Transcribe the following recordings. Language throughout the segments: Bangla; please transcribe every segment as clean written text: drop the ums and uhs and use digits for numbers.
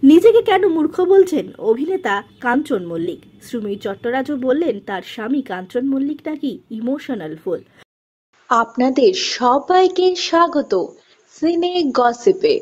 নিজেকে কেন মূর্খ বলছেন অভিনেতা কাঞ্চন মল্লিক? শ্রীময়ী চট্টরাজও বললেন তার স্বামী কাঞ্চন মল্লিক নাকি ইমোশনাল ফুল। আপনাদের সবাইকে স্বাগত সিনে গসিপে।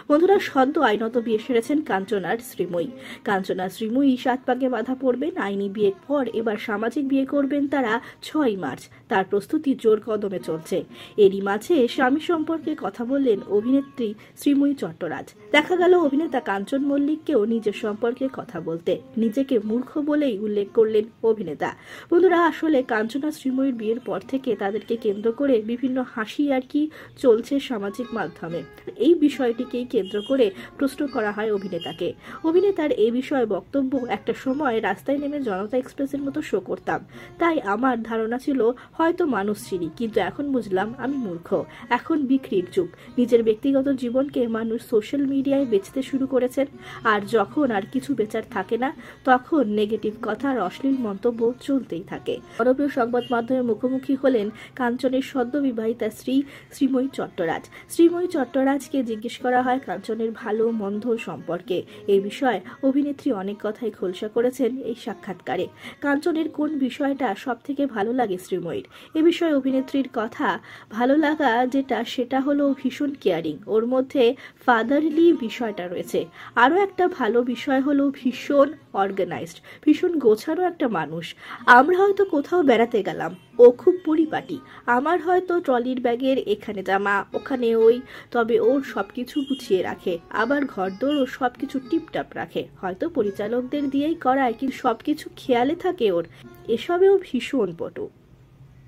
বন্ধুরা, সদ্য আইনত বিয়ে সেরেছেন কাঞ্চন আর শ্রীময়ী। কাঞ্চন আর শ্রীময়ী 7 পাকে বাধা পড়বেন। আইনি বিয়ের পর এবার সামাজিক বিয়ে করবেন তারা 6 মার্চ। তার প্রস্তুতি জোর কদমে চলছে। এরই মাঝে স্বামী সম্পর্কে কথা বললেন অভিনেত্রী শ্রীময়ী চট্টরাজ। দেখা গেল অভিনেতা কাঞ্চন মল্লিককেও নিজের সম্পর্কে কথা বলতে। নিজেকে মূর্খ বলেই উল্লেখ করলেন অভিনেতা। বন্ধুরা, আসলে কাঞ্চন আর শ্রীময়ীর বিয়ের পর থেকে তাদেরকে কেন্দ্র করে বিভিন্ন হাসি আর কি চলছে সামাজিক মাধ্যমে। এই বিষয়টিকে কেন্দ্র করে প্রশ্ন করা হয় অভিনেতাকে। অভিনেতার এই বিষয়ে বক্তব্য, একটা সময় রাস্তায় নেমে জনতা এক্সপ্রেসের মতো শো করতাম, তাই আমার ধারণা ছিল হয়তো মানুষ চিনি, কিন্তু এখন বুঝলাম আমি মূর্খ। এখন বিক্রির যুগ। নিজের ব্যক্তিগত জীবনকে মানুষ সোশ্যাল মিডিয়ায় বেচতে শুরু করেছেন, আর যখন আর কিছু বেচার থাকে না তখন নেগেটিভ কথা আর অশ্লীল মন্তব্য চলতেই থাকে। জনপ্রিয় সংবাদ মাধ্যমে মুখোমুখি হলেন কাঞ্চনের সদ্য বিবাহিতা স্ত্রী শ্রীময়ী চট্টরাজ। শ্রীময়ী চট্টরাজকে জিজ্ঞেস করা হয় কাঞ্চনের ভালো মন্দ সম্পর্কে। এই বিষয়ে অভিনেত্রী অনেক কথাই খোলসা করেছেন এই সাক্ষাৎকারে। কাঞ্চনের কোন বিষয়টা সব থেকে ভালো লাগে শ্রীময়ীর? এ বিষয়ে অভিনেত্রীর কথা, ভালো লাগা যেটা সেটা হলো ভীষণ কেয়ারিং, ওর মধ্যে ফাদারলি বিষয়টা রয়েছে। আরও একটা ভালো বিষয় হলো ভীষণ অর্গানাইজড, ভীষণ গোছানো একটা মানুষ। আমরা হয়তো কোথাও বেড়াতে গেলাম, ও খুব পরিপাটি। আমার হয়তো ট্রলির ব্যাগের এখানে জামা ওখানে ওই, তবে ওর সবকিছু গুছিয়ে রাখে। আবার ঘরদোর ও সবকিছু টিপটাপ রাখে, হয়তো পরিচালকদের দিয়েই করায়, কিন্তু সবকিছু খেয়ালে থাকে ওর। এসবেও ভীষণ পটু।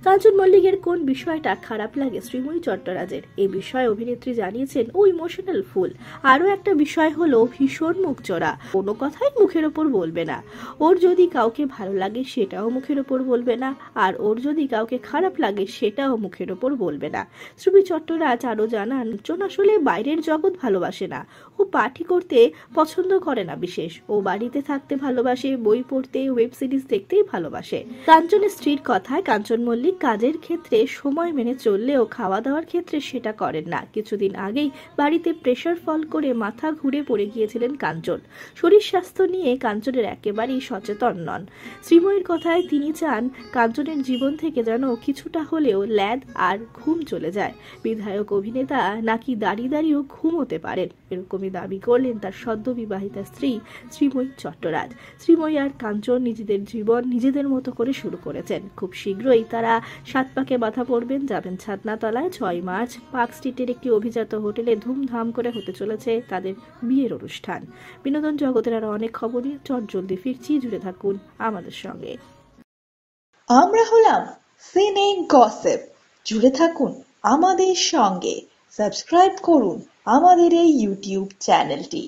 কাঞ্চন মল্লিকের কোন বিষয়টা খারাপ লাগে শ্রীময়ী চট্টরাজের? এই বিষয়ে অভিনেত্রী জানিয়েছেন ও ইমোশনাল ফুল। আরও একটা বিষয় হলো ভীষণ মুখ চড়া, কোনো কথাই মুখের ওপর বলবে না। ওর যদি কাউকে ভালো লাগে সেটাও মুখের ওপর বলবে না, আর ওর যদি কাউকে খারাপ লাগে সেটাও মুখের ওপর বলবে না। শ্রীময়ী চট্টরাজ আরও জানান, কাঞ্চন আসলে বাইরের জগৎ ভালোবাসে না, ও পার্টি করতে পছন্দ করে না বিশেষ। ও বাড়িতে থাকতে ভালোবাসে, বই পড়তে, ওয়েব সিরিজ দেখতেই ভালোবাসে। কাঞ্চনের স্ত্রীর কথায়, কাঞ্চন মল্লিক কাজের ক্ষেত্রে সময় মেনে চললেও খাওয়া দাওয়ার ক্ষেত্রে সেটা করেন না। কিছুদিন আগেই বাড়িতে প্রেশার ফল করে মাথা ঘুরে পড়ে গিয়েছিলেন কাঞ্চন। শরীর স্বাস্থ্য নিয়ে কাঞ্চনের একেবারেই সচেতন নন। শ্রীময়ীর কথায় তিনি চান কাঞ্চনের জীবন থেকে যেন কিছুটা হলেও ল্যাদ আর ঘুম চলে যায়। বিধায়ক অভিনেতা নাকি দাঁড়িয়ে দাঁড়িয়েও ঘুমোতে পারেন, এরকমই দাবি করলেন তার সদ্য বিবাহিতা স্ত্রী শ্রীময়ী চট্টরাজ। শ্রীময়ী আর কাঞ্চন নিজেদের জীবন নিজেদের মতো করে শুরু করেছেন। খুব শীঘ্রই তারা 7 পাকে বাধা পড়বেন, যাবেন ছাদনাতলায়। 6 মার্চ পার্ক স্ট্রিটের একটি অভিজাত হোটেলে ধুমধাম করে হতে চলেছে তাদের বিয়ের অনুষ্ঠান। বিনোদন জগতের আরো অনেক খবর নিয়ে চটজলদি ফিরছি, জুড়ে থাকুন আমাদের সঙ্গে। আমরা হলাম সিনে গসিপ, জুড়ে থাকুন আমাদের সঙ্গে। সাবস্ক্রাইব করুন আমাদের এই ইউটিউব চ্যানেলটি।